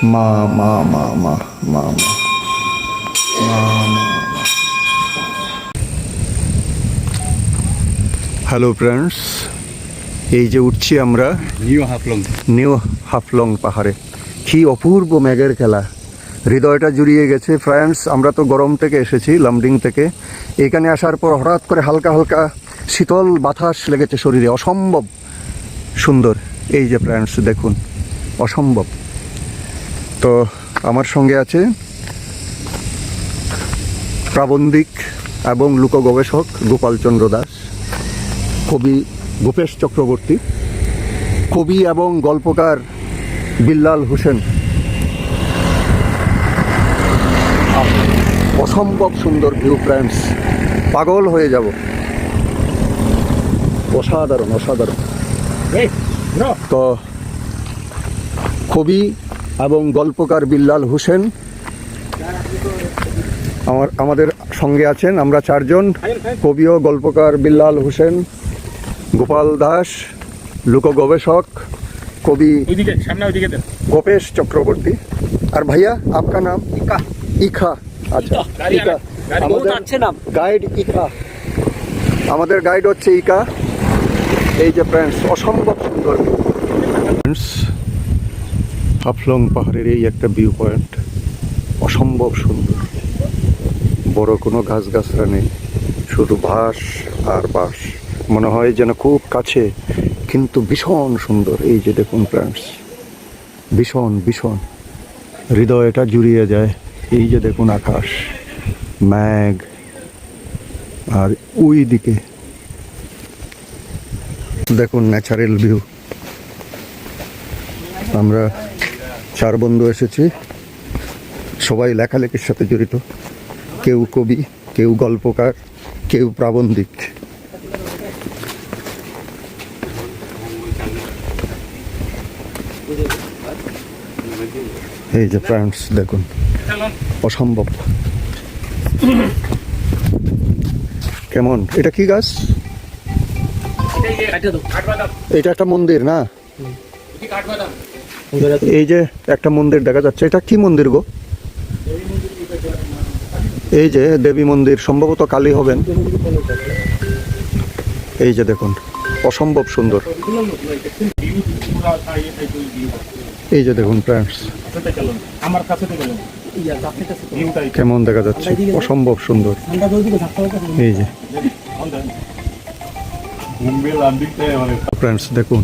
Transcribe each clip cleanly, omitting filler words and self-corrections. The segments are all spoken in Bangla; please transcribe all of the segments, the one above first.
মা মা মা মা মা মা। হ্যালো ফ্রেন্ডস, এই যে উঠছি আমরা নিউ হাফলং পাহাড়ে। কি অপূর্ব মেঘের খেলা, হৃদয়টা জুড়িয়ে গেছে ফ্রেন্ডস। আমরা তো গরম থেকে এসেছি, লামডিং থেকে। এখানে আসার পর হঠাৎ করে হালকা হালকা শীতল বাতাস লেগেছে শরীরে, অসম্ভব সুন্দর। এই যে ফ্রেন্ডস দেখুন, অসম্ভব। তো আমার সঙ্গে আছে প্রাবন্ধিক এবং লোক গবেষক গোপাল চন্দ্র দাস, কবি ভূপেশ চক্রবর্তী, কবি এবং গল্পকার বিল্লাল হোসেন। অসম্ভব সুন্দর ভিউ ফ্রেন্ডস, পাগল হয়ে যাব। অসাধারণ অসাধারণ। তো কবি এবং গল্পকার বিল্লাল হোসেন আমাদের সঙ্গে আছেন। আমরা চারজন, কবি ও গল্পকার বিল্লাল হোসেন, গোপাল দাস, লোক গবেষক কবি ভূপেশ চক্রবর্তী। আর ভাইয়া आपका नाम? ইকা। ইকা, আচ্ছা ইকা। আমাদের গাইড ইকা, আমাদের গাইড হচ্ছে ইকা। এই যে ফ্রেন্ডস, অসম্ভব সুন্দর ফ্রেন্ডস, হাফলং পাহাড়ের এই একটা ভিউ পয়েন্ট, অসম্ভব সুন্দর। বড় কোনো গাছগাছরা নেই, শুধু বাঁশ আর বাঁশ, মনে হয় যেন খুব কাছে, কিন্তু ভীষণ সুন্দর। এই যে দেখুন ফ্রেন্ডস, ভীষণ ভীষণ, হৃদয়টা জুড়িয়ে যায়। এই যে দেখুন আকাশ, মেঘ, আর ওই দিকে দেখুন ন্যাচারাল ভিউ। আমরা চার বন্ধু এসেছি, সবাই লেখালেখির সাথে জড়িত। কেউ কবি, কেউ গল্পকার, কেউ প্রাবন্ধিক। এই যে ফ্রেন্ডস দেখুন, অসম্ভব। কেমন, এটা কি গাছ? এটা একটা মন্দির না? এই যে একটা মন্দির দেখা যাচ্ছে, এটা কি মন্দির গো? এই যে দেবী মন্দির, সম্ভবত কালী হবেন। এই যে দেখুন, অসম্ভব সুন্দর। এই যে দেখুন ফ্রেন্ডস, কেমন দেখা যাচ্ছে, অসম্ভব সুন্দর। এই যে ফ্রেন্ডস দেখুন,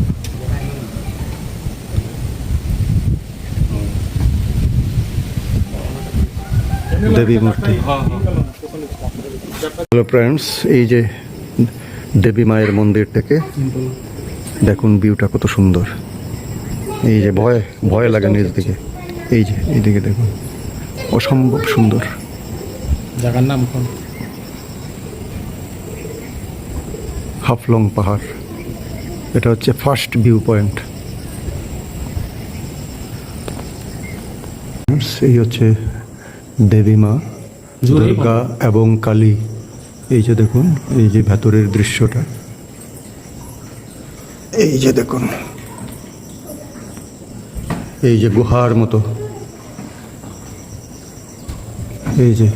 দেবী মূর্তি। হ্যালো ফ্রেন্ডস, এই যে দেবী মায়ের মন্দির থেকে দেখুন ভিউটা কত সুন্দর। এই যে ভয় ভয় লাগে নিজ দিকে। এই যে এইদিকে দেখুন, অসম্ভব সুন্দর। জায়গার নাম কোন? হাফলং পাহাড়। এটা হচ্ছে ফার্স্ট ভিউ পয়েন্ট। এই হচ্ছে দেবী মা, দুর্গা এবং কালী। এই যে দেখুন, এই যে ভেতরের দৃশ্যটা, এই যে দেখুন, এই যে গুহার মতো। এই যে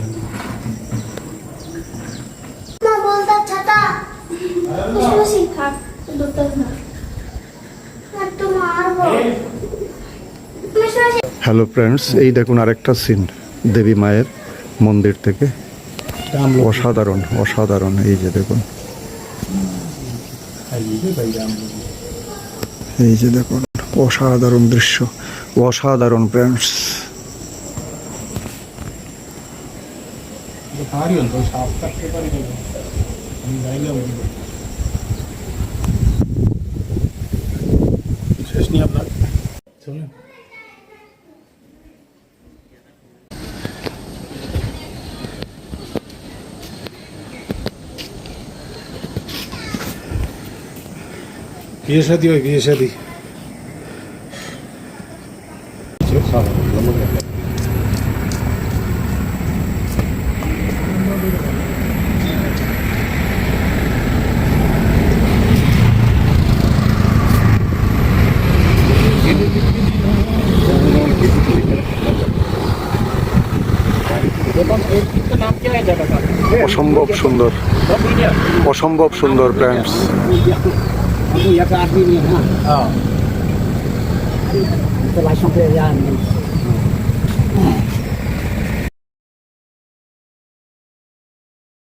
হ্যালো ফ্রেন্ডস, এই দেখুন আরেকটা সিন দেবী মায়ের মন্দির থেকে। অসাধারণ অসাধারণ। এই যে দেখুন, এই যে দেখুন, অসাধারণ দৃশ্য, অসাধারণ ফ্রেন্ডস। শেষ নিয়ে আপনার চলুন। বিয়ে শাদী হয়, বিয়ে শাদী। অসম্ভব সুন্দর, অসম্ভব সুন্দর plants. Itu lah sampai yang